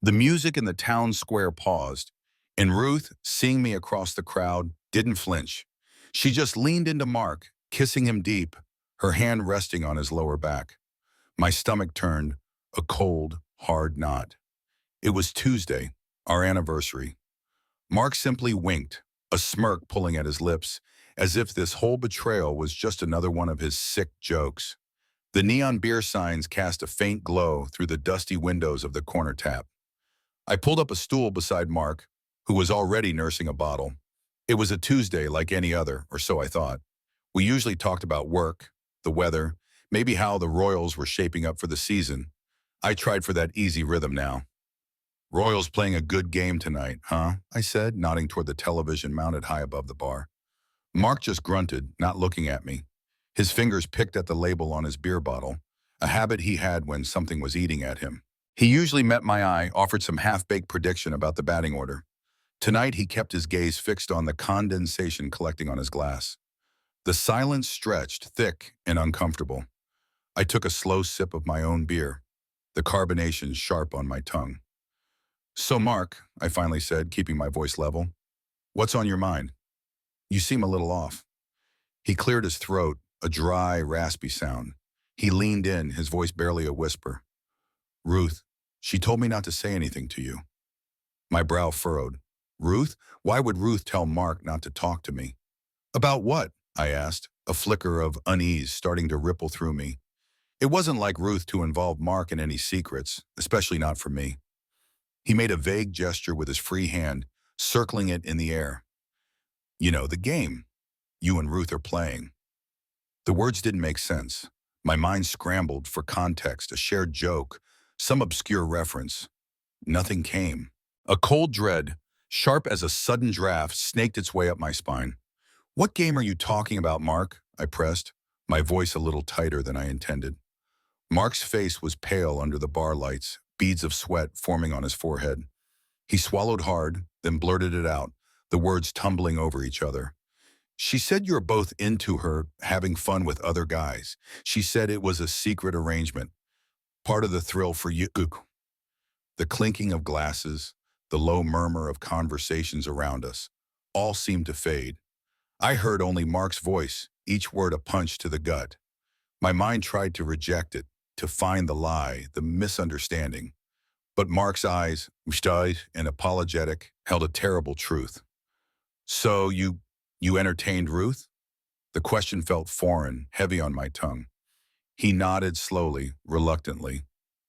The music in the town square paused, and Ruth, seeing me across the crowd, didn't flinch. She just leaned into Mark, kissing him deep, her hand resting on his lower back. My stomach turned, a cold, hard knot. It was Tuesday, our anniversary. Mark simply winked, a smirk pulling at his lips, as if this whole betrayal was just another one of his sick jokes. The neon beer signs cast a faint glow through the dusty windows of the corner tap. I pulled up a stool beside Mark, who was already nursing a bottle. It was a Tuesday like any other, or so I thought. We usually talked about work, the weather, maybe how the Royals were shaping up for the season. I tried for that easy rhythm now. "Royals playing a good game tonight, huh?" I said, nodding toward the television mounted high above the bar. Mark just grunted, not looking at me. His fingers picked at the label on his beer bottle, a habit he had when something was eating at him. He usually met my eye, offered some half-baked prediction about the batting order. Tonight, he kept his gaze fixed on the condensation collecting on his glass. The silence stretched, thick and uncomfortable. I took a slow sip of my own beer, the carbonation sharp on my tongue. "So, Mark," I finally said, keeping my voice level, "what's on your mind? You seem a little off." He cleared his throat, a dry, raspy sound. He leaned in, his voice barely a whisper. "Ruth, she told me not to say anything to you." My brow furrowed. Ruth? Why would Ruth tell Mark not to talk to me? "About what?" I asked, a flicker of unease starting to ripple through me. It wasn't like Ruth to involve Mark in any secrets, especially not for me. He made a vague gesture with his free hand, circling it in the air. "You know, the game you and Ruth are playing." The words didn't make sense. My mind scrambled for context, a shared joke, some obscure reference. Nothing came. A cold dread, sharp as a sudden draft, snaked its way up my spine. "What game are you talking about, Mark?" I pressed, my voice a little tighter than I intended. Mark's face was pale under the bar lights, beads of sweat forming on his forehead. He swallowed hard, then blurted it out, the words tumbling over each other. "She said you're both into her, having fun with other guys. She said it was a secret arrangement. Part of the thrill for you." The clinking of glasses, the low murmur of conversations around us, all seemed to fade. I heard only Mark's voice, each word a punch to the gut. My mind tried to reject it, to find the lie, the misunderstanding. But Mark's eyes, wide and apologetic, held a terrible truth. "So you entertained Ruth?" The question felt foreign, heavy on my tongue. He nodded slowly, reluctantly.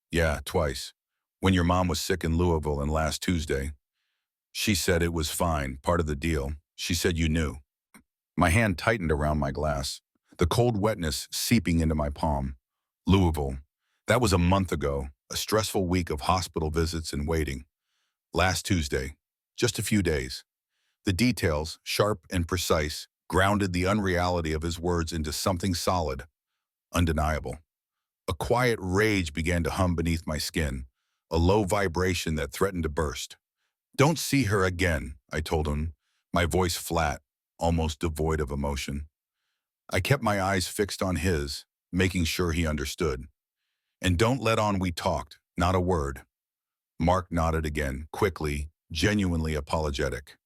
"Yeah, twice. When your mom was sick in Louisville and last Tuesday. She said it was fine, part of the deal. She said you knew." My hand tightened around my glass, the cold wetness seeping into my palm. Louisville. That was a month ago, a stressful week of hospital visits and waiting. Last Tuesday. Just a few days. The details, sharp and precise, grounded the unreality of his words into something solid, undeniable. A quiet rage began to hum beneath my skin, a low vibration that threatened to burst. "Don't see her again," I told him, my voice flat, almost devoid of emotion. I kept my eyes fixed on his, making sure he understood. "And don't let on we talked, not a word." Mark nodded again, quickly, genuinely apologetic.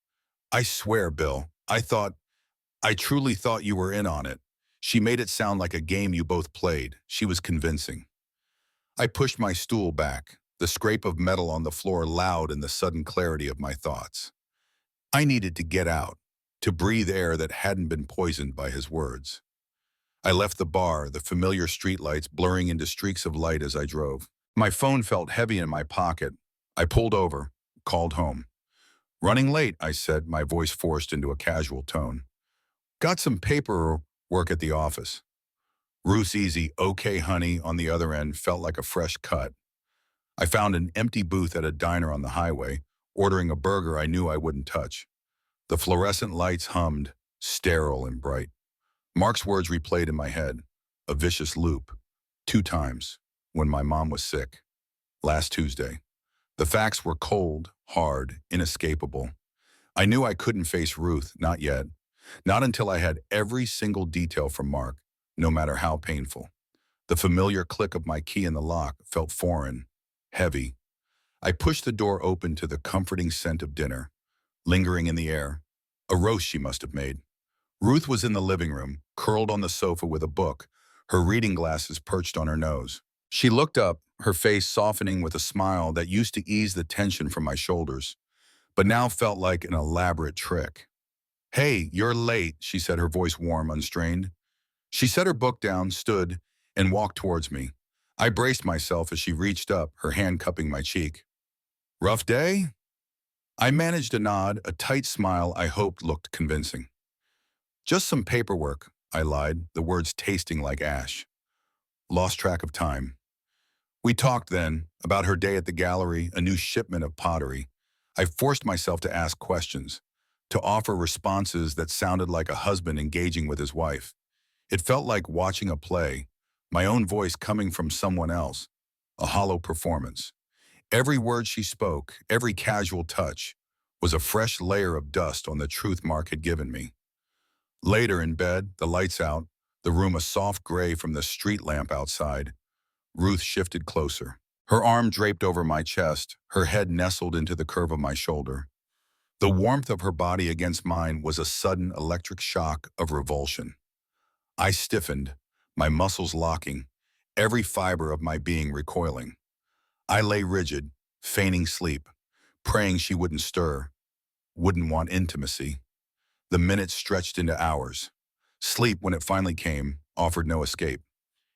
"I swear, Bill, I truly thought you were in on it. She made it sound like a game you both played. She was convincing." I pushed my stool back, the scrape of metal on the floor loud in the sudden clarity of my thoughts. I needed to get out, to breathe air that hadn't been poisoned by his words. I left the bar, the familiar streetlights blurring into streaks of light as I drove. My phone felt heavy in my pocket. I pulled over, called home. "Running late," I said, my voice forced into a casual tone. "Got some paperwork at the office." Ruth's easy, "Okay, honey," on the other end felt like a fresh cut. I found an empty booth at a diner on the highway, ordering a burger I knew I wouldn't touch. The fluorescent lights hummed, sterile and bright. Mark's words replayed in my head, a vicious loop. 2 times, when my mom was sick. Last Tuesday. The facts were cold, hard, inescapable. I knew I couldn't face Ruth, not yet. Not until I had every single detail from Mark, no matter how painful. The familiar click of my key in the lock felt foreign, heavy. I pushed the door open to the comforting scent of dinner, lingering in the air. A roast she must have made. Ruth was in the living room, curled on the sofa with a book, her reading glasses perched on her nose. She looked up, her face softening with a smile that used to ease the tension from my shoulders, but now felt like an elaborate trick. "Hey, you're late," she said, her voice warm, unstrained. She set her book down, stood, and walked towards me. I braced myself as she reached up, her hand cupping my cheek. "Rough day?" I managed a nod, a tight smile I hoped looked convincing. "Just some paperwork," I lied, the words tasting like ash. Lost track of time. We talked then about her day at the gallery, a new shipment of pottery. I forced myself to ask questions, to offer responses that sounded like a husband engaging with his wife. It felt like watching a play, my own voice coming from someone else, a hollow performance. Every word she spoke, every casual touch, was a fresh layer of dust on the truth Mark had given me. Later in bed, the lights out, the room a soft gray from the street lamp outside, Ruth shifted closer. Her arm draped over my chest, her head nestled into the curve of my shoulder. The warmth of her body against mine was a sudden electric shock of revulsion. I stiffened, my muscles locking, every fiber of my being recoiling. I lay rigid, feigning sleep, praying she wouldn't stir, wouldn't want intimacy. The minutes stretched into hours. Sleep, when it finally came, offered no escape.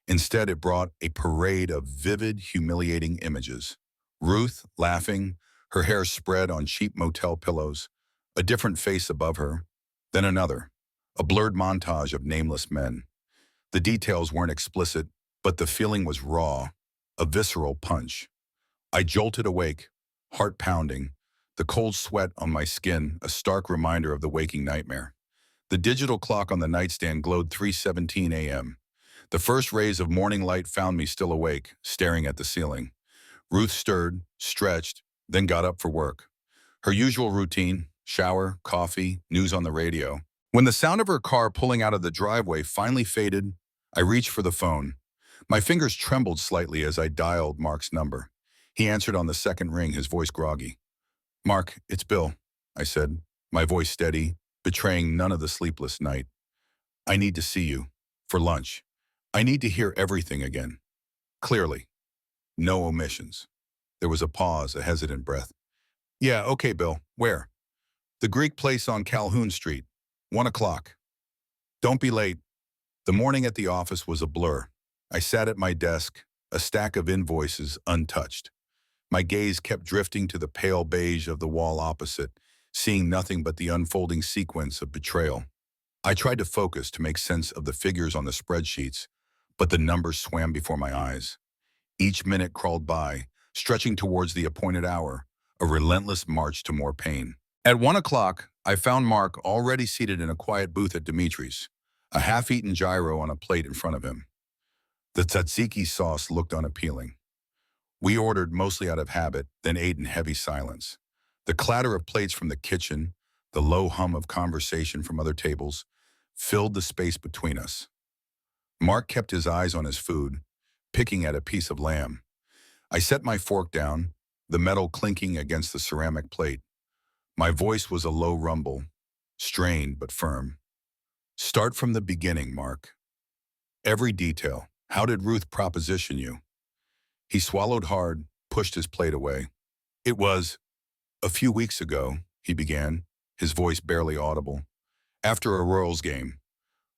Instead, it brought a parade of vivid, humiliating images. Ruth, laughing, her hair spread on cheap motel pillows, a different face above her, then another, a blurred montage of nameless men. The details weren't explicit, but the feeling was raw, a visceral punch. I jolted awake, heart pounding, the cold sweat on my skin a stark reminder of the waking nightmare. The digital clock on the nightstand glowed 3:17 a.m. The first rays of morning light found me still awake, staring at the ceiling. Ruth stirred, stretched, then got up for work. Her usual routine: shower, coffee, news on the radio. When the sound of her car pulling out of the driveway finally faded, I reached for the phone. My fingers trembled slightly as I dialed Mark's number. He answered on the second ring, his voice groggy. "Mark, it's Bill," I said, my voice steady, betraying none of the sleepless night. "I need to see you. For lunch. I need to hear everything again. Clearly. No omissions." There was a pause, a hesitant breath. "Yeah, okay, Bill. Where?" "The Greek place on Calhoun Street. 1 o'clock. Don't be late." The morning at the office was a blur. I sat at my desk, a stack of invoices untouched. My gaze kept drifting to the pale beige of the wall opposite, seeing nothing but the unfolding sequence of betrayal. I tried to focus to make sense of the figures on the spreadsheets, but the numbers swam before my eyes. Each minute crawled by, stretching towards the appointed hour, a relentless march to more pain. At 1 o'clock, I found Mark already seated in a quiet booth at Dimitri's, a half-eaten gyro on a plate in front of him. The tzatziki sauce looked unappealing. We ordered mostly out of habit, then ate in heavy silence. The clatter of plates from the kitchen, the low hum of conversation from other tables, filled the space between us. Mark kept his eyes on his food, picking at a piece of lamb. I set my fork down, the metal clinking against the ceramic plate. My voice was a low rumble, strained but firm. "Start from the beginning, Mark. Every detail. How did Ruth proposition you?" He swallowed hard, pushed his plate away. "It was a few weeks ago," he began, his voice barely audible. "After a Royals game.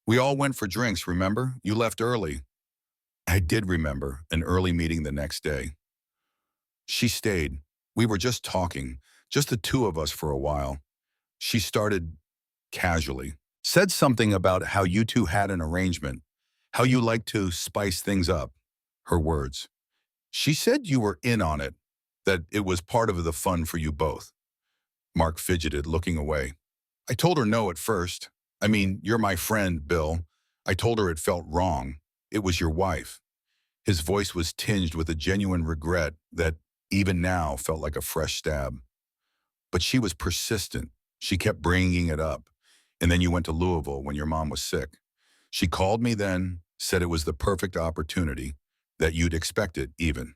We all went for drinks, remember? You left early." I did remember an early meeting the next day. "She stayed. We were just talking, just the two of us for a while. She started casually. Said something about how you two had an arrangement, how you like to spice things up." Her words. "She said you were in on it, that it was part of the fun for you both." Mark fidgeted, looking away. "I told her no at first. I mean, you're my friend, Bill. I told her it felt wrong. It was your wife." His voice was tinged with a genuine regret that, even now, felt like a fresh stab. "But she was persistent. She kept bringing it up. And then you went to Louisville when your mom was sick. She called me then, said it was the perfect opportunity, that you'd expect it even."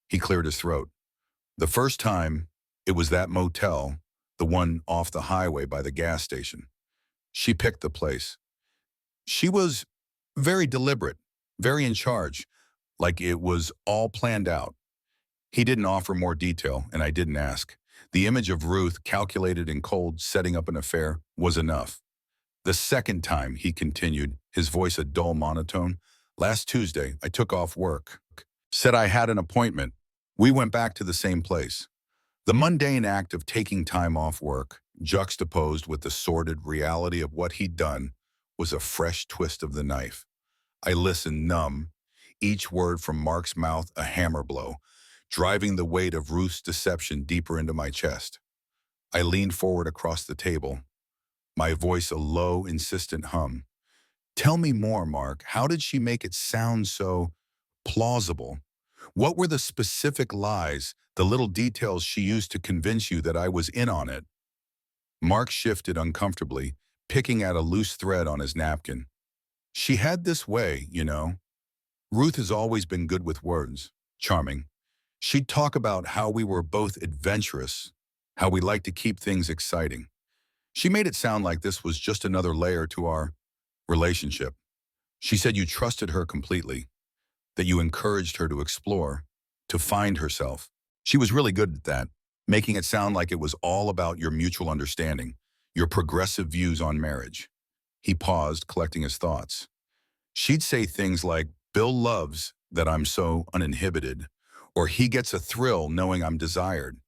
He cleared his throat. The first time, it was that motel, the one off the highway by the gas station. She picked the place. She was very deliberate, very in charge, like it was all planned out. He didn't offer more detail, and I didn't ask. The image of Ruth, calculated and cold, setting up an affair, was enough. The second time, he continued, his voice a dull monotone, last Tuesday, I took off work. Said I had an appointment. We went back to the same place. The mundane act of taking time off work, juxtaposed with the sordid reality of what he'd done, was a fresh twist of the knife. I listened numb, each word from Mark's mouth a hammer blow, driving the weight of Ruth's deception deeper into my chest. I leaned forward across the table, my voice a low, insistent hum. Tell me more, Mark. How did she make it sound so plausible? What were the specific lies, the little details she used to convince you that I was in on it? Mark shifted uncomfortably, picking at a loose thread on his napkin. She had this way, you know. Ruth has always been good with words, charming. She'd talk about how we were both adventurous, how we liked to keep things exciting. She made it sound like this was just another layer to our relationship. She said you trusted her completely, that you encouraged her to explore, to find herself. She was really good at that, making it sound like it was all about your mutual understanding, your progressive views on marriage. He paused, collecting his thoughts. She'd say things like, Bill loves that I'm so uninhibited, or he gets a thrill knowing I'm desired.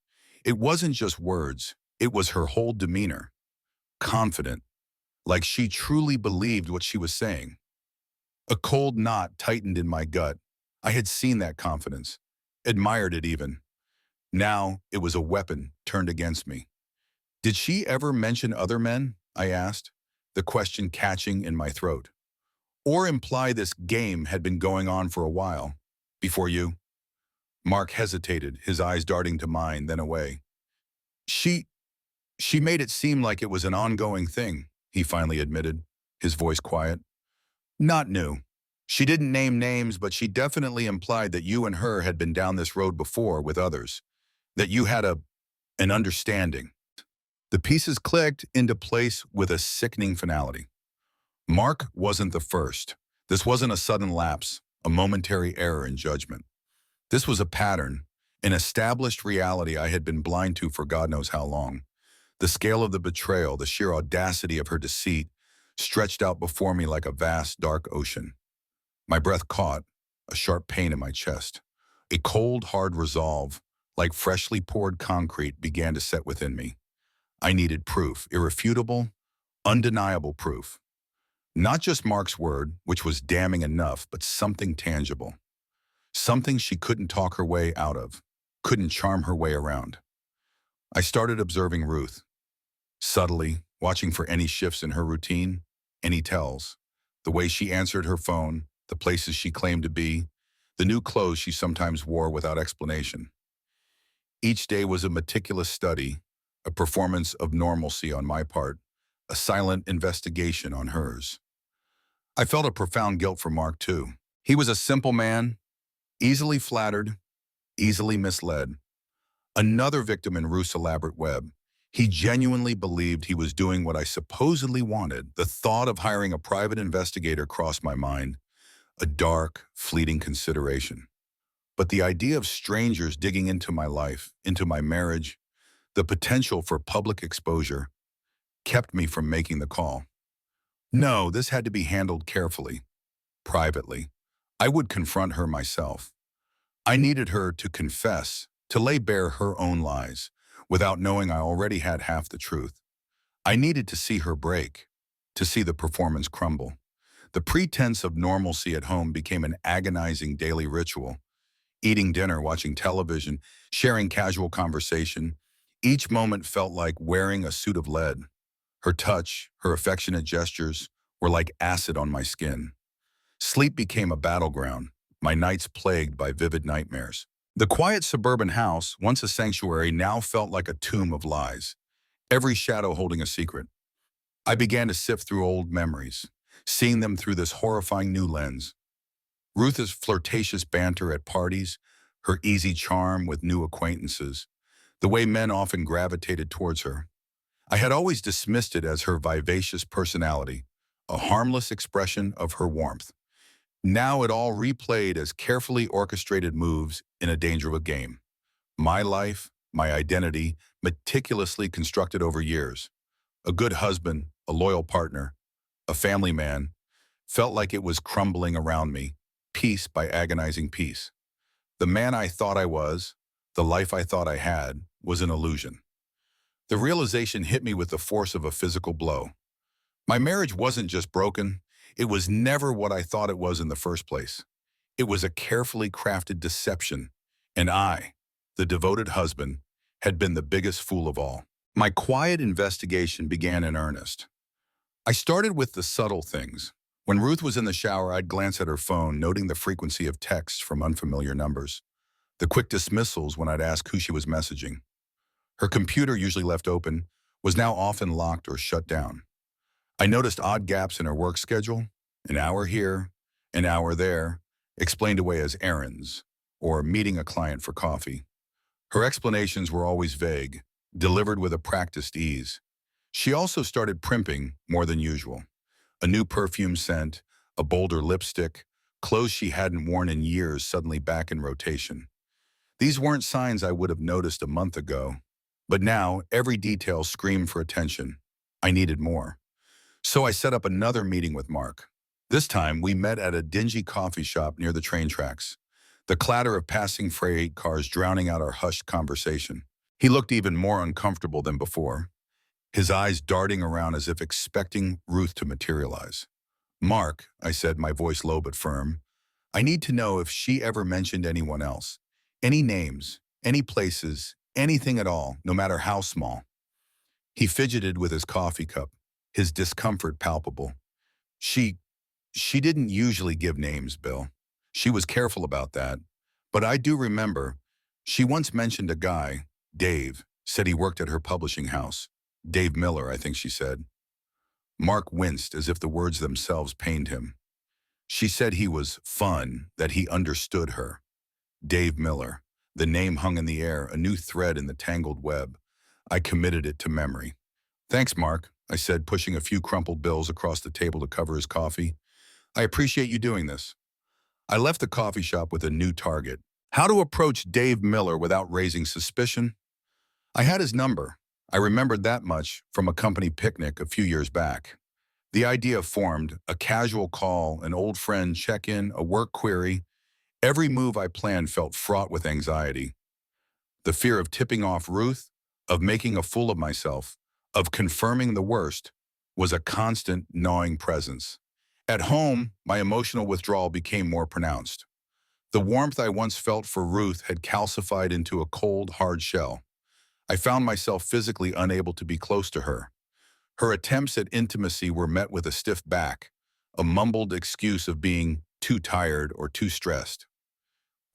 It wasn't just words, it was her whole demeanor, confident, like she truly believed what she was saying. A cold knot tightened in my gut. I had seen that confidence, admired it even. Now it was a weapon turned against me. Did she ever mention other men? I asked, the question catching in my throat. Or imply this game had been going on for a while, before you? Mark hesitated, his eyes darting to mine, then away. She, she made it seem like it was an ongoing thing, he finally admitted, his voice quiet. Not new. She didn't name names, but she definitely implied that you and her had been down this road before with others, that you had an understanding. The pieces clicked into place with a sickening finality. Mark wasn't the first. This wasn't a sudden lapse, a momentary error in judgment. This was a pattern, an established reality I had been blind to for God knows how long. The scale of the betrayal, the sheer audacity of her deceit, stretched out before me like a vast, dark ocean. My breath caught, a sharp pain in my chest. A cold, hard resolve, like freshly poured concrete, began to set within me. I needed proof, irrefutable, undeniable proof. Not just Mark's word, which was damning enough, but something tangible. Something she couldn't talk her way out of, couldn't charm her way around. I started observing Ruth, subtly, watching for any shifts in her routine, any tells. The way she answered her phone, the places she claimed to be, the new clothes she sometimes wore without explanation. Each day was a meticulous study, a performance of normalcy on my part, a silent investigation on hers. I felt a profound guilt for Mark, too. He was a simple man, easily flattered, easily misled. Another victim in Ruth's elaborate web. He genuinely believed he was doing what I supposedly wanted. The thought of hiring a private investigator crossed my mind, a dark, fleeting consideration. But the idea of strangers digging into my life, into my marriage, the potential for public exposure, kept me from making the call. No, this had to be handled carefully, privately. I would confront her myself. I needed her to confess, to lay bare her own lies, without knowing I already had half the truth. I needed to see her break, to see the performance crumble. The pretense of normalcy at home became an agonizing daily ritual. Eating dinner, watching television, sharing casual conversation. Each moment felt like wearing a suit of lead. Her touch, her affectionate gestures were like acid on my skin. Sleep became a battleground, my nights plagued by vivid nightmares. The quiet suburban house, once a sanctuary, now felt like a tomb of lies, every shadow holding a secret. I began to sift through old memories, seeing them through this horrifying new lens. Ruth's flirtatious banter at parties, her easy charm with new acquaintances, the way men often gravitated towards her. I had always dismissed it as her vivacious personality, a harmless expression of her warmth. Now it all replayed as carefully orchestrated moves in a dangerous game. My life, my identity, meticulously constructed over years. A good husband, a loyal partner, a family man, felt like it was crumbling around me, piece by agonizing piece. The man I thought I was, the life I thought I had, was an illusion. The realization hit me with the force of a physical blow. My marriage wasn't just broken, it was never what I thought it was in the first place. It was a carefully crafted deception, and I, the devoted husband, had been the biggest fool of all. My quiet investigation began in earnest. I started with the subtle things. When Ruth was in the shower, I'd glance at her phone, noting the frequency of texts from unfamiliar numbers, the quick dismissals when I'd ask who she was messaging. Her computer, usually left open, was now often locked or shut down. I noticed odd gaps in her work schedule, an hour here, an hour there, explained away as errands, or meeting a client for coffee. Her explanations were always vague, delivered with a practiced ease. She also started primping more than usual. A new perfume scent, a bolder lipstick, clothes she hadn't worn in years suddenly back in rotation. These weren't signs I would have noticed a month ago, but now every detail screamed for attention. I needed more. So I set up another meeting with Mark. This time, we met at a dingy coffee shop near the train tracks, the clatter of passing freight cars drowning out our hushed conversation. He looked even more uncomfortable than before, his eyes darting around as if expecting Ruth to materialize. "Mark," I said, my voice low but firm, "I need to know if she ever mentioned anyone else. Any names, any places, anything at all, no matter how small." He fidgeted with his coffee cup, his discomfort palpable. She didn't usually give names, Bill. She was careful about that. But I do remember, she once mentioned a guy, Dave, said he worked at her publishing house. Dave Miller, I think she said. Mark winced as if the words themselves pained him. She said he was fun, that he understood her. Dave Miller. The name hung in the air, a new thread in the tangled web. I committed it to memory. "Thanks, Mark," I said, pushing a few crumpled bills across the table to cover his coffee. "I appreciate you doing this." I left the coffee shop with a new target. How to approach Dave Miller without raising suspicion? I had his number. I remembered that much from a company picnic a few years back. The idea formed, a casual call, an old friend check-in, a work query. Every move I planned felt fraught with anxiety. The fear of tipping off Ruth, of making a fool of myself, of confirming the worst, was a constant, gnawing presence. At home, my emotional withdrawal became more pronounced. The warmth I once felt for Ruth had calcified into a cold, hard shell. I found myself physically unable to be close to her. Her attempts at intimacy were met with a stiff back, a mumbled excuse of being too tired or too stressed.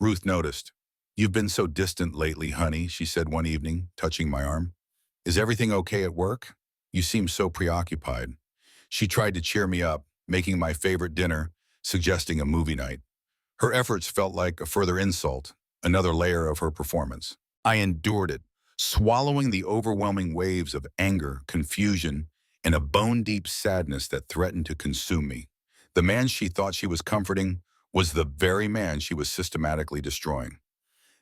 Ruth noticed. "You've been so distant lately, honey," she said one evening, touching my arm. "Is everything okay at work? You seem so preoccupied." She tried to cheer me up, making my favorite dinner, suggesting a movie night. Her efforts felt like a further insult, another layer of her performance. I endured it, swallowing the overwhelming waves of anger, confusion, and a bone-deep sadness that threatened to consume me. The man she thought she was comforting was the very man she was systematically destroying.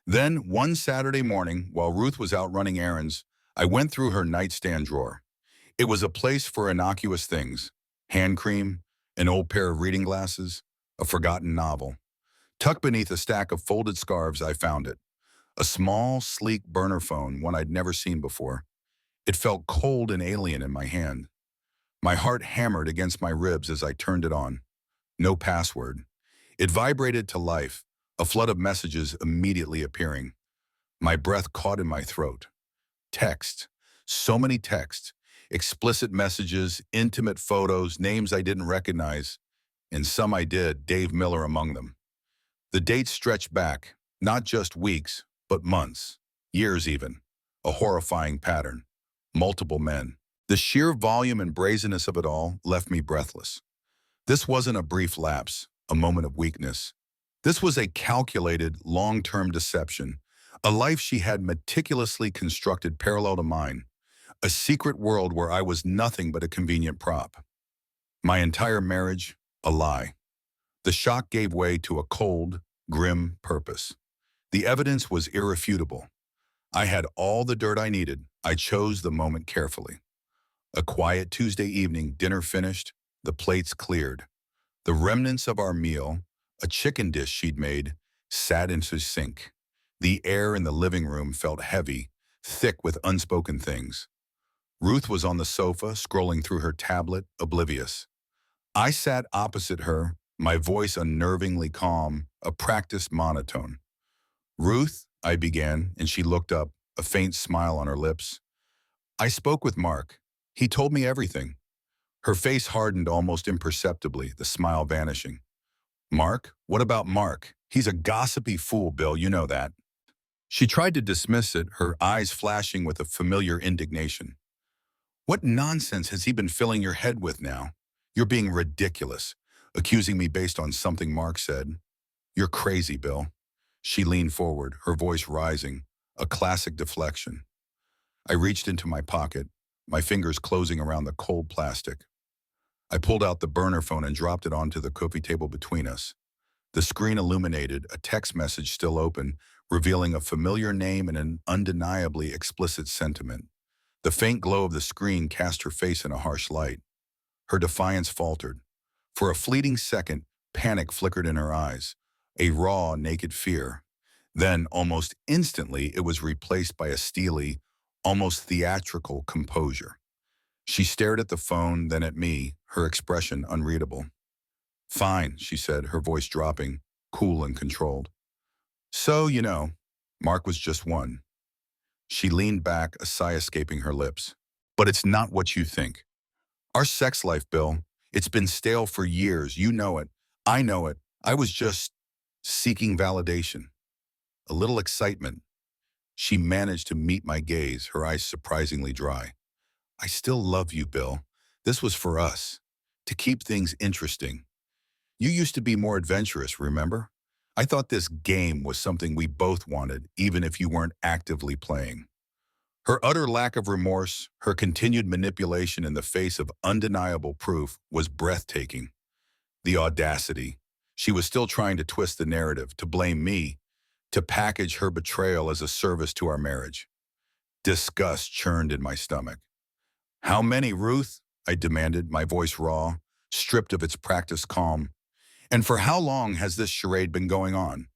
Then, one Saturday morning, while Ruth was out running errands, I went through her nightstand drawer. It was a place for innocuous things: hand cream, an old pair of reading glasses, a forgotten novel. Tucked beneath a stack of folded scarves, I found it. A small, sleek burner phone, one I'd never seen before. It felt cold and alien in my hand. My heart hammered against my ribs as I turned it on. No password. It vibrated to life, a flood of messages immediately appearing. My breath caught in my throat. Texts. So many texts. Explicit messages, intimate photos, names I didn't recognize, and some I did, Dave Miller among them. The dates stretched back, not just weeks, but months, years even. A horrifying pattern. Multiple men. The sheer volume and brazenness of it all left me breathless. This wasn't a brief lapse, a moment of weakness. This was a calculated, long-term deception, a life she had meticulously constructed parallel to mine, a secret world where I was nothing but a convenient prop. My entire marriage, a lie. The shock gave way to a cold, grim purpose. The evidence was irrefutable. I had all the dirt I needed. I chose the moment carefully. A quiet Tuesday evening, dinner finished, the plates cleared. The remnants of our meal, a chicken dish she'd made, sat in the sink. The air in the living room felt heavy, thick with unspoken things. Ruth was on the sofa, scrolling through her tablet, oblivious. I sat opposite her, my voice unnervingly calm, a practiced monotone. "Ruth," I began, and she looked up, a faint smile on her lips. "I spoke with Mark. He told me everything." Her face hardened almost imperceptibly, the smile vanishing. "Mark? What about Mark? He's a gossipy fool, Bill, you know that." She tried to dismiss it, her eyes flashing with a familiar indignation. "What nonsense has he been filling your head with now? You're being ridiculous, accusing me based on something Mark said. You're crazy, Bill." She leaned forward, her voice rising, a classic deflection. I reached into my pocket, my fingers closing around the cold plastic. I pulled out the burner phone and dropped it onto the coffee table between us. The screen illuminated, a text message still open, revealing a familiar name and an undeniably explicit sentiment. The faint glow of the screen cast her face in a harsh light. Her defiance faltered. For a fleeting second, panic flickered in her eyes, a raw, naked fear. Then, almost instantly, it was replaced by a steely, almost theatrical composure. She stared at the phone, then at me, her expression unreadable. "Fine," she said, her voice dropping, cool and controlled. "So, Mark was just one." She leaned back, a sigh escaping her lips. "But it's not what you think. Our sex life, Bill, it's been stale for years. You know it. I know it. I was just seeking validation. A little excitement." She managed to meet my gaze, her eyes surprisingly dry. "I still love you, Bill. This was for us. To keep things interesting. You used to be more adventurous, remember? I thought this game was something we both wanted, even if you weren't actively playing." Her utter lack of remorse, her continued manipulation in the face of undeniable proof was breathtaking. The audacity. She was still trying to twist the narrative, to blame me, to package her betrayal as a service to our marriage. Disgust churned in my stomach. "How many, Ruth?" I demanded, my voice raw, stripped of its practiced calm. "And for how long has this charade been going on?"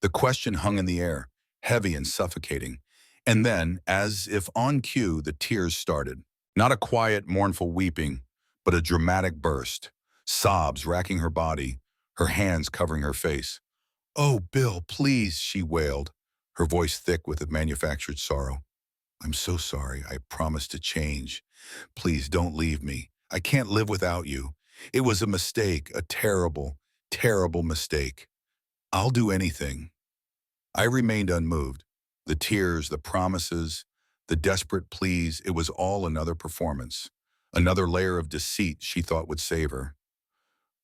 The question hung in the air, heavy and suffocating. And then, as if on cue, the tears started. Not a quiet, mournful weeping, but a dramatic burst. Sobs racking her body, her hands covering her face. "Oh, Bill, please," she wailed, her voice thick with a manufactured sorrow. "I'm so sorry. I promised to change. Please don't leave me. I can't live without you. It was a mistake, a terrible, terrible mistake. I'll do anything." I remained unmoved. The tears, the promises, the desperate pleas, it was all another performance. Another layer of deceit she thought would save her.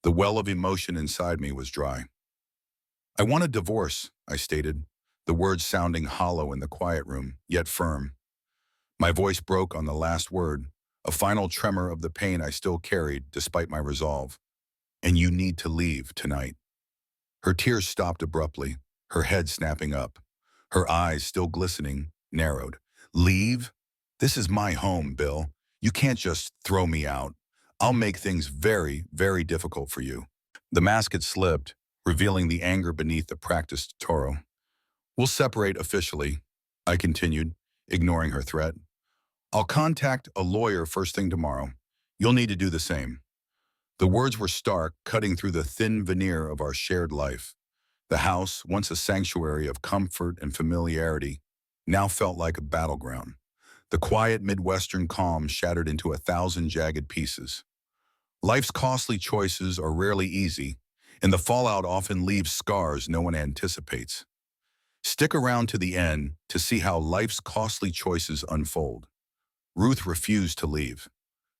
The well of emotion inside me was dry. "I want a divorce," I stated, the words sounding hollow in the quiet room, yet firm. My voice broke on the last word, a final tremor of the pain I still carried despite my resolve. "And you need to leave tonight." Her tears stopped abruptly, her head snapping up. Her eyes, still glistening, narrowed. "Leave? This is my home, Bill. You can't just throw me out. I'll make things very, very difficult for you." The mask had slipped, revealing the anger beneath the practiced Toro. "We'll separate officially," I continued, ignoring her threat. "I'll contact a lawyer first thing tomorrow. You'll need to do the same." The words were stark, cutting through the thin veneer of our shared life. The house, once a sanctuary of comfort and familiarity, now felt like a battleground. The quiet Midwestern calm shattered into 1,000 jagged pieces. Life's costly choices are rarely easy, and the fallout often leaves scars no one anticipates. Stick around to the end to see how life's costly choices unfold. Ruth refused to leave.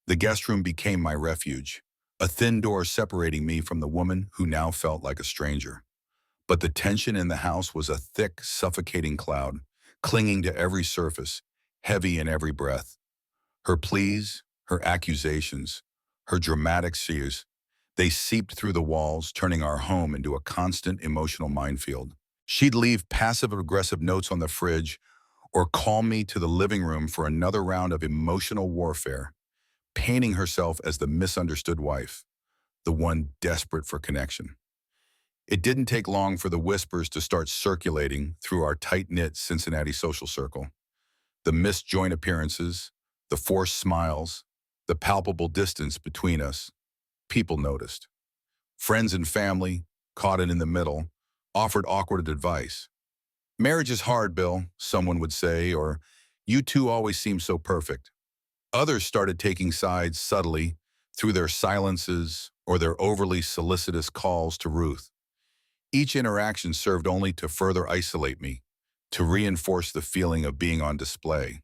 The guest room became my refuge, a thin door separating me from the woman who now felt like a stranger. But the tension in the house was a thick, suffocating cloud, clinging to every surface, heavy in every breath. Her pleas, her accusations, her dramatic seas, they seeped through the walls, turning our home into a constant emotional minefield. She'd leave passive-aggressive notes on the fridge or call me to the living room for another round of emotional warfare, painting herself as the misunderstood wife, the one desperate for connection. It didn't take long for the whispers to start circulating through our tight-knit Cincinnati social circle. The missed joint appearances, the forced smiles, the palpable distance between us. People noticed. Friends and family, caught it in the middle, offered awkward advice. "Marriage is hard, Bill," someone would say, or "You two always seem so perfect." Others started taking sides subtly through their silences or their overly solicitous calls to Ruth. Each interaction served only to further isolate me, to reinforce the feeling of being on display.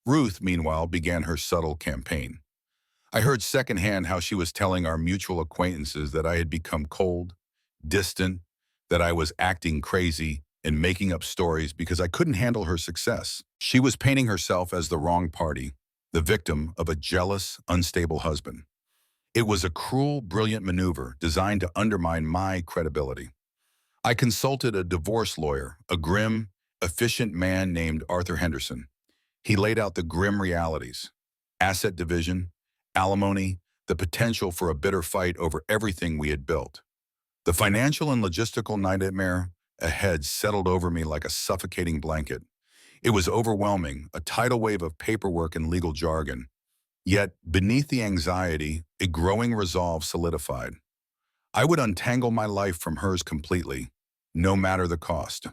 Ruth, meanwhile, began her subtle campaign. I heard secondhand how she was telling our mutual acquaintances that I had become cold, distant, that I was acting crazy and making up stories because I couldn't handle her success. She was painting herself as the wrong party, the victim of a jealous, unstable husband. It was a cruel, brilliant maneuver designed to undermine my credibility. I consulted a divorce lawyer, a grim, efficient man named Arthur Henderson. He laid out the grim realities: asset division, alimony, the potential for a bitter fight over everything we had built. The financial and logistical nightmare ahead settled over me like a suffocating blanket. It was overwhelming, a tidal wave of paperwork and legal jargon. Yet, beneath the anxiety, a growing resolve solidified. I would untangle my life from hers completely, no matter the cost.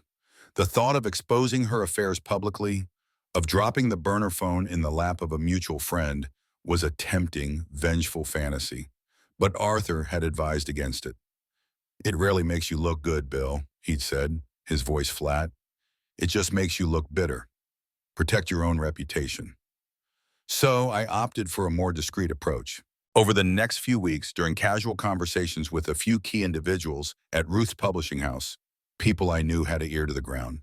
The thought of exposing her affairs publicly, of dropping the burner phone in the lap of a mutual friend, was a tempting, vengeful fantasy. But Arthur had advised against it. "It rarely makes you look good, Bill," he'd said, his voice flat. "It just makes you look bitter. Protect your own reputation." So I opted for a more discreet approach. Over the next few weeks, during casual conversations with a few key individuals at Ruth's publishing house, people I knew had an ear to the ground,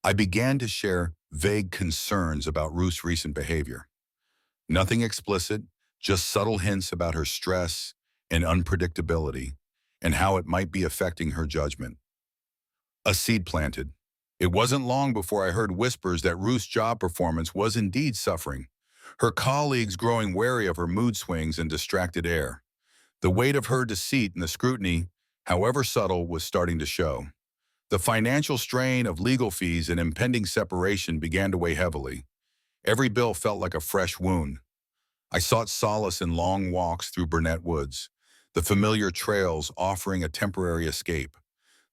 I began to share vague concerns about Ruth's recent behavior. Nothing explicit, just subtle hints about her stress and unpredictability and how it might be affecting her judgment. A seed planted. It wasn't long before I heard whispers that Ruth's job performance was indeed suffering, her colleagues growing wary of her mood swings and distracted air. The weight of her deceit and the scrutiny, however subtle, was starting to show. The financial strain of legal fees and impending separation began to weigh heavily. Every bill felt like a fresh wound. I sought solace in long walks through Burnett Woods, the familiar trails offering a temporary escape,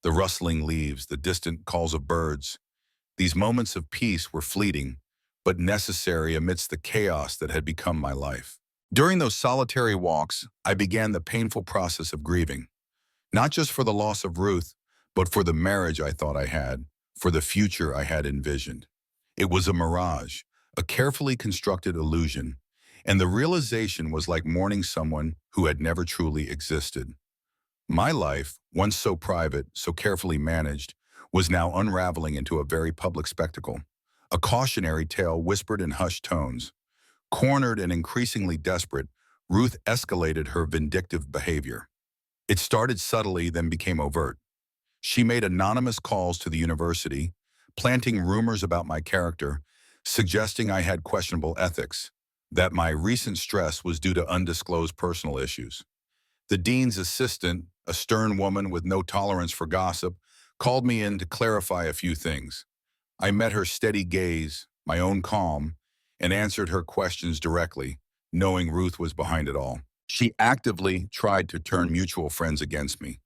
the rustling leaves, the distant calls of birds. These moments of peace were fleeting, but necessary amidst the chaos that had become my life. During those solitary walks, I began the painful process of grieving, not just for the loss of Ruth, but for the marriage I thought I had, for the future I had envisioned. It was a mirage, a carefully constructed illusion, and the realization was like mourning someone who had never truly existed. My life, once so private, so carefully managed, was now unraveling into a very public spectacle, a cautionary tale whispered in hushed tones. Cornered and increasingly desperate, Ruth escalated her vindictive behavior. It started subtly, then became overt. She made anonymous calls to the university, planting rumors about my character, suggesting I had questionable ethics, that my recent stress was due to undisclosed personal issues. The dean's assistant, a stern woman with no tolerance for gossip, called me in to clarify a few things. I met her steady gaze, my own calm, and answered her questions directly, knowing Ruth was behind it all. She actively tried to turn mutual friends against me.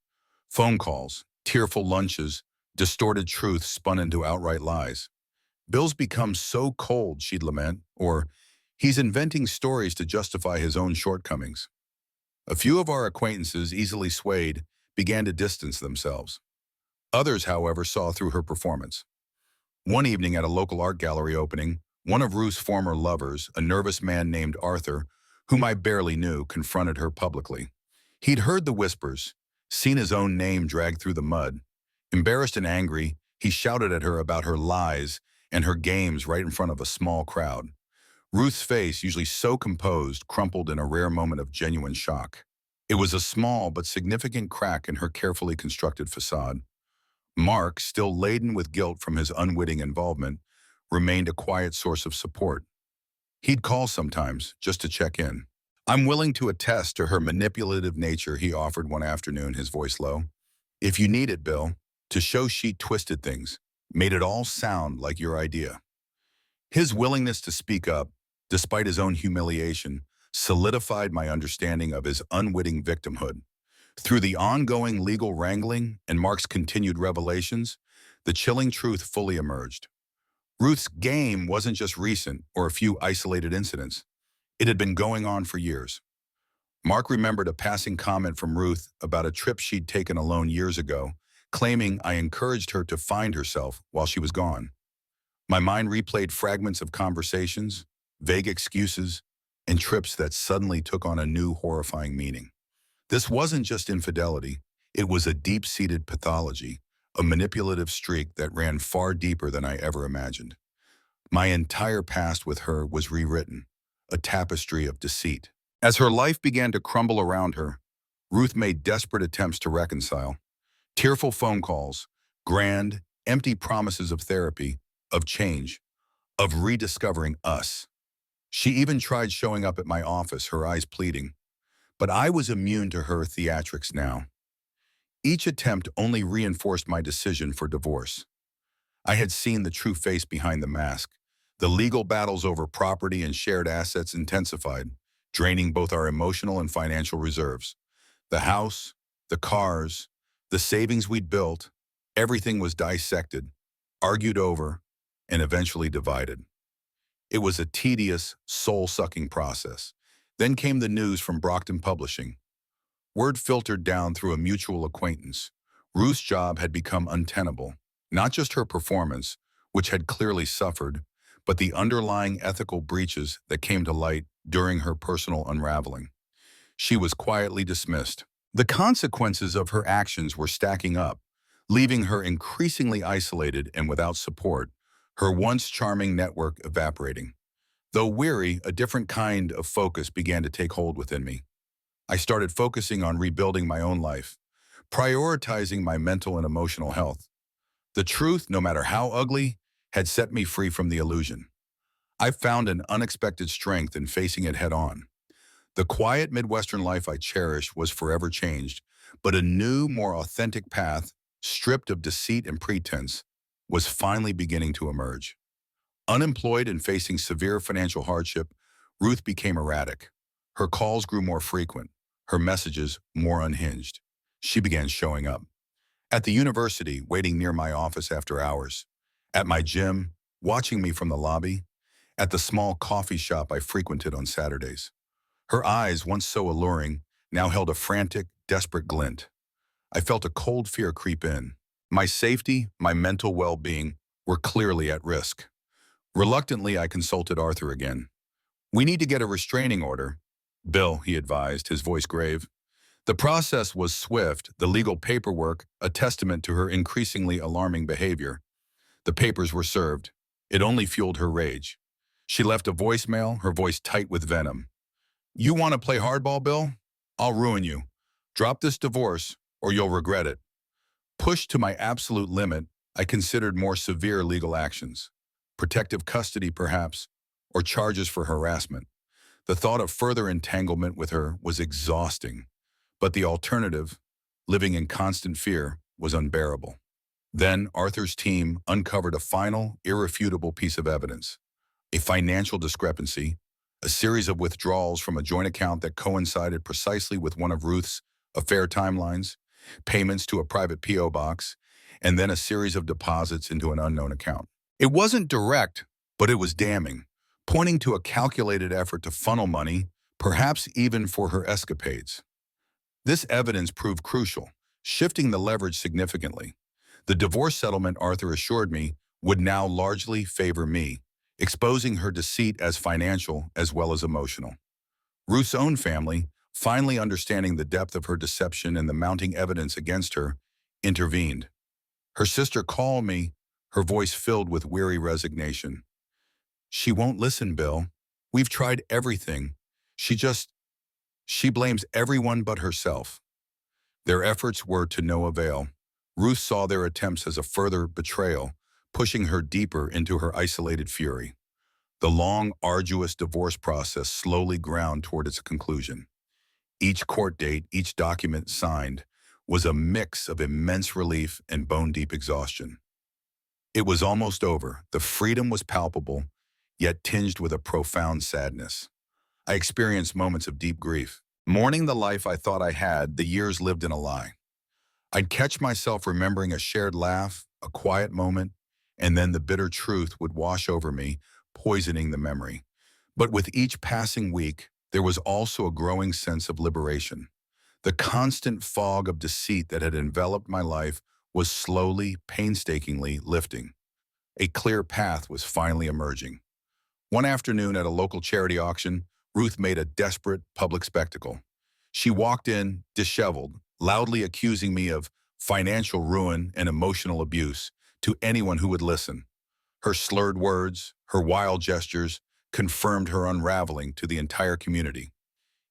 Phone calls, tearful lunches, distorted truth spun into outright lies. "Bill's become so cold," she'd lament, or "he's inventing stories to justify his own shortcomings." A few of our acquaintances, easily swayed, began to distance themselves. Others, however, saw through her performance. One evening at a local art gallery opening, one of Ruth's former lovers, a nervous man named Arthur, whom I barely knew, confronted her publicly. He'd heard the whispers, seen his own name dragged through the mud, Embarrassed and angry, he shouted at her about her lies and her games right in front of a small crowd. Ruth's face, usually so composed, crumpled in a rare moment of genuine shock. It was a small but significant crack in her carefully constructed facade. Mark, still laden with guilt from his unwitting involvement, remained a quiet source of support. He'd call sometimes, just to check in. "I'm willing to attest to her manipulative nature," he offered one afternoon, his voice low. "If you need it, Bill, to show she twisted things, made it all sound like your idea." His willingness to speak up, despite his own humiliation, solidified my understanding of his unwitting victimhood. Through the ongoing legal wrangling and Mark's continued revelations, the chilling truth fully emerged. Ruth's game wasn't just recent or a few isolated incidents. It had been going on for years. Mark remembered a passing comment from Ruth about a trip she'd taken alone years ago, claiming I encouraged her to find herself while she was gone. My mind replayed fragments of conversations, vague excuses, and trips that suddenly took on a new horrifying meaning. This wasn't just infidelity. It was a deep-seated pathology, a manipulative streak that ran far deeper than I ever imagined. My entire past with her was rewritten, a tapestry of deceit. As her life began to crumble around her, Ruth made desperate attempts to reconcile. Tearful phone calls, grand, empty promises of therapy, of change, of rediscovering us. She even tried showing up at my office, her eyes pleading. But I was immune to her theatrics now. Each attempt only reinforced my decision for divorce. I had seen the true face behind the mask. The legal battles over property and shared assets intensified, draining both our emotional and financial reserves. The house, the cars, the savings we'd built, everything was dissected, argued over, and eventually divided. It was a tedious, soul-sucking process. Then came the news from Brockton Publishing. Word filtered down through a mutual acquaintance. Ruth's job had become untenable. Not just her performance, which had clearly suffered, but the underlying ethical breaches that came to light during her personal unraveling. She was quietly dismissed. The consequences of her actions were stacking up, leaving her increasingly isolated and without support, her once charming network evaporating. Though weary, a different kind of focus began to take hold within me. I started focusing on rebuilding my own life, prioritizing my mental and emotional health. The truth, no matter how ugly, had set me free from the illusion. I found an unexpected strength in facing it head on. The quiet Midwestern life I cherished was forever changed, but a new, more authentic path, stripped of deceit and pretense, was finally beginning to emerge. Unemployed and facing severe financial hardship, Ruth became erratic. Her calls grew more frequent, her messages more unhinged. She began showing up. At the university, waiting near my office after hours. At my gym, watching me from the lobby. At the small coffee shop I frequented on Saturdays. Her eyes, once so alluring, now held a frantic, desperate glint. I felt a cold fear creep in. My safety, my mental well-being, were clearly at risk. Reluctantly, I consulted Arthur again. "We need to get a restraining order." "Bill," he advised, his voice grave. The process was swift, the legal paperwork a testament to her increasingly alarming behavior. The papers were served. It only fueled her rage. She left a voicemail, her voice tight with venom. "You want to play hardball, Bill? I'll ruin you. Drop this divorce, or you'll regret it." Pushed to my absolute limit, I considered more severe legal actions. Protective custody, perhaps, or charges for harassment. The thought of further entanglement with her was exhausting, but the alternative, living in constant fear, was unbearable. Then Arthur's team uncovered a final, irrefutable piece of evidence. A financial discrepancy, a series of withdrawals from a joint account that coincided precisely with one of Ruth's affair timelines, payments to a private P.O. box, and then a series of deposits into an unknown account. It wasn't direct, but it was damning, pointing to a calculated effort to funnel money, perhaps even for her escapades. This evidence proved crucial, shifting the leverage significantly. The divorce settlement, Arthur assured me, would now largely favor me, exposing her deceit as financial as well as emotional. Ruth's own family, finally understanding the depth of her deception and the mounting evidence against her, intervened. Her sister called me, her voice filled with weary resignation. She won't listen, Bill. We've tried everything. She just, she blames everyone but herself. Their efforts were to no avail. Ruth saw their attempts as a further betrayal, pushing her deeper into her isolated fury. The long, arduous divorce process slowly ground toward its conclusion. Each court date, each document signed, was a mix of immense relief and bone-deep exhaustion. It was almost over. The freedom was palpable, yet tinged with a profound sadness. I experienced moments of deep grief. Mourning the life I thought I had, the years lived in a lie. I'd catch myself remembering a shared laugh, a quiet moment, and then the bitter truth would wash over me, poisoning the memory. But with each passing week, there was also a growing sense of liberation. The constant fog of deceit that had enveloped my life was slowly, painstakingly lifting. A clear path was finally emerging. One afternoon at a local charity auction, Ruth made a desperate public spectacle. She walked in, disheveled, loudly accusing me of financial ruin and emotional abuse to anyone who would listen. Her slurred words, her wild gestures, confirmed her unraveling to the entire community.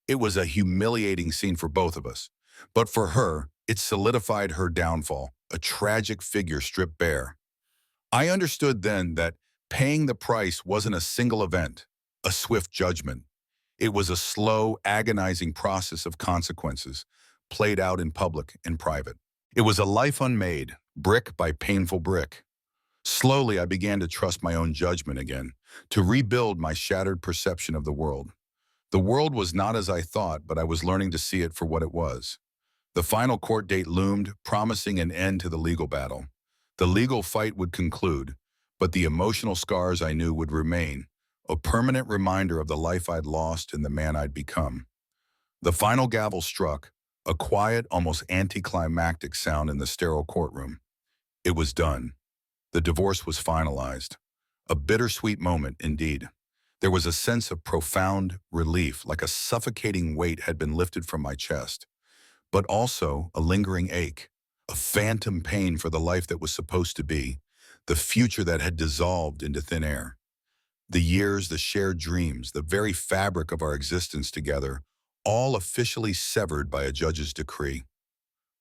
It was a humiliating scene for both of us, but for her, it solidified her downfall, a tragic figure stripped bare. I understood then that paying the price wasn't a single event, a swift judgment. It was a slow, agonizing process of consequences, played out in public and private. It was a life unmade, brick by painful brick. Slowly, I began to trust my own judgment again, to rebuild my shattered perception of the world. The world was not as I thought, but I was learning to see it for what it was. The final court date loomed, promising an end to the legal battle. The legal fight would conclude, but the emotional scars I knew would remain, a permanent reminder of the life I'd lost and the man I'd become. The final gavel struck, a quiet, almost anticlimactic sound in the sterile courtroom. It was done. The divorce was finalized. A bittersweet moment indeed. There was a sense of profound relief, like a suffocating weight had been lifted from my chest, but also a lingering ache, a phantom pain for the life that was supposed to be, the future that had dissolved into thin air. The years, the shared dreams, the very fabric of our existence together, all officially severed by a judge's decree.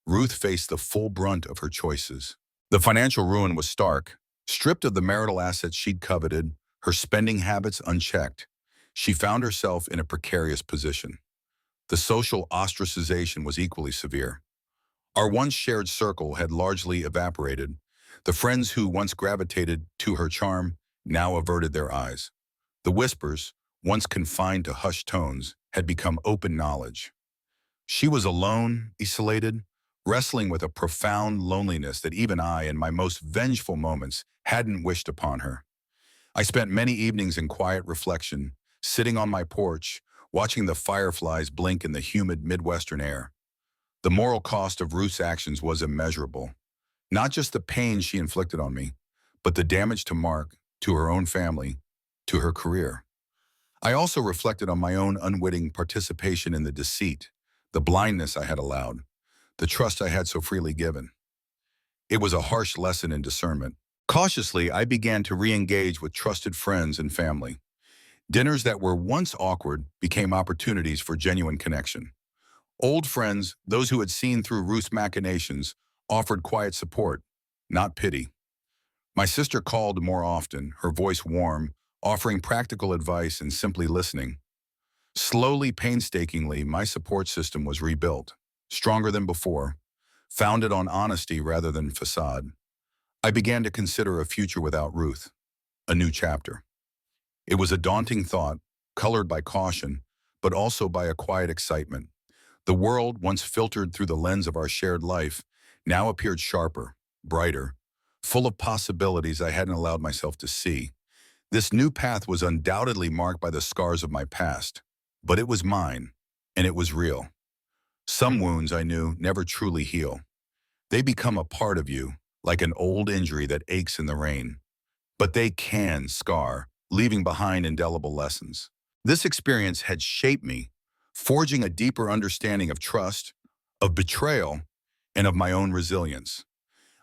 Ruth faced the full brunt of her choices. The financial ruin was stark. Stripped of the marital assets she'd coveted, her spending habits unchecked, she found herself in a precarious position. The social ostracization was equally severe. Our once shared circle had largely evaporated. The friends who once gravitated to her charm now averted their eyes. The whispers, once confined to hushed tones, had become open knowledge. She was alone, isolated, wrestling with a profound loneliness that even I, in my most vengeful moments, hadn't wished upon her. I spent many evenings in quiet reflection, sitting on my porch, watching the fireflies blink in the humid Midwestern air. The moral cost of Ruth's actions was immeasurable. Not just the pain she inflicted on me, but the damage to Mark, to her own family, to her career. I also reflected on my own unwitting participation in the deceit, the blindness I had allowed, the trust I had so freely given. It was a harsh lesson in discernment. Cautiously, I began to re-engage with trusted friends and family. Dinners that were once awkward became opportunities for genuine connection. Old friends, those who had seen through Ruth's machinations, offered quiet support, not pity. My sister called more often, her voice warm, offering practical advice and simply listening. Slowly, painstakingly, my support system was rebuilt, stronger than before, founded on honesty rather than facade. I began to consider a future without Ruth, a new chapter. It was a daunting thought, colored by caution, but also by a quiet excitement. The world, once filtered through the lens of our shared life, now appeared sharper, brighter, full of possibilities I hadn't allowed myself to see. This new path was undoubtedly marked by the scars of my past, but it was mine, and it was real. Some wounds, I knew, never truly heal. They become a part of you, like an old injury that aches in the rain. But they can scar, leaving behind indelible lessons. This experience had shaped me, forging a deeper understanding of trust, of betrayal, and of my own resilience.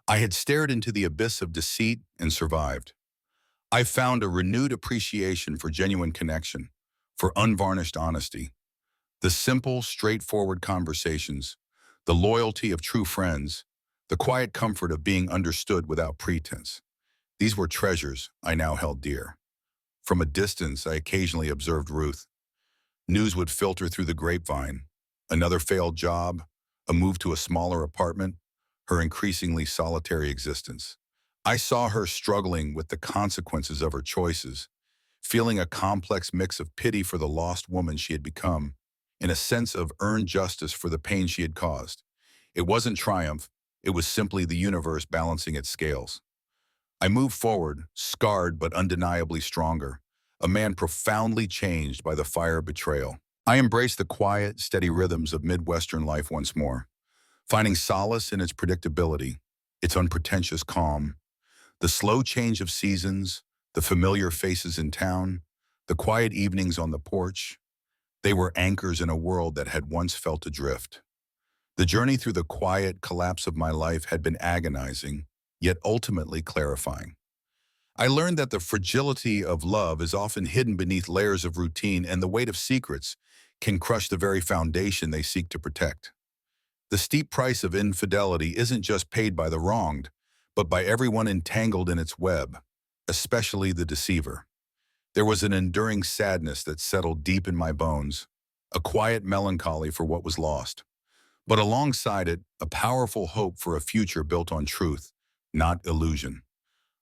I had stared into the abyss of deceit and survived. I found a renewed appreciation for genuine connection, for unvarnished honesty, the simple, straightforward conversations, the loyalty of true friends, the quiet comfort of being understood without pretense. These were treasures I now held dear. From a distance, I occasionally observed Ruth. News would filter through the grapevine. Another failed job, a move to a smaller apartment, her increasingly solitary existence. I saw her struggling with the consequences of her choices, feeling a complex mix of pity for the lost woman she had become and a sense of earned justice for the pain she had caused. It wasn't triumph, it was simply the universe balancing its scales. I moved forward, scarred but undeniably stronger, a man profoundly changed by the fire of betrayal. I embraced the quiet, steady rhythms of Midwestern life once more, finding solace in its predictability, its unpretentious calm, the slow change of seasons, the familiar faces in town, the quiet evenings on the porch. They were anchors in a world that had once felt adrift. The journey through the quiet collapse of my life had been agonizing, yet ultimately clarifying. I learned that the fragility of love is often hidden beneath layers of routine, and the weight of secrets can crush the very foundation they seek to protect. The steep price of infidelity isn't just paid by the wronged, but by everyone entangled in its web, especially the deceiver. There was an enduring sadness that settled deep in my bones, a quiet melancholy for what was lost. But alongside it, a powerful hope for a future built on truth, not illusion.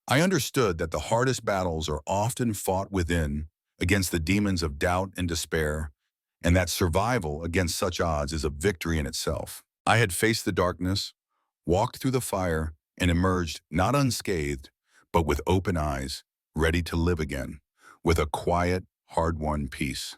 I understood that the hardest battles are often fought within, against the demons of doubt and despair, and that survival against such odds is a victory in itself. I had faced the darkness, walked through the fire, and emerged not unscathed, but with open eyes, ready to live again, with a quiet, hard-won peace.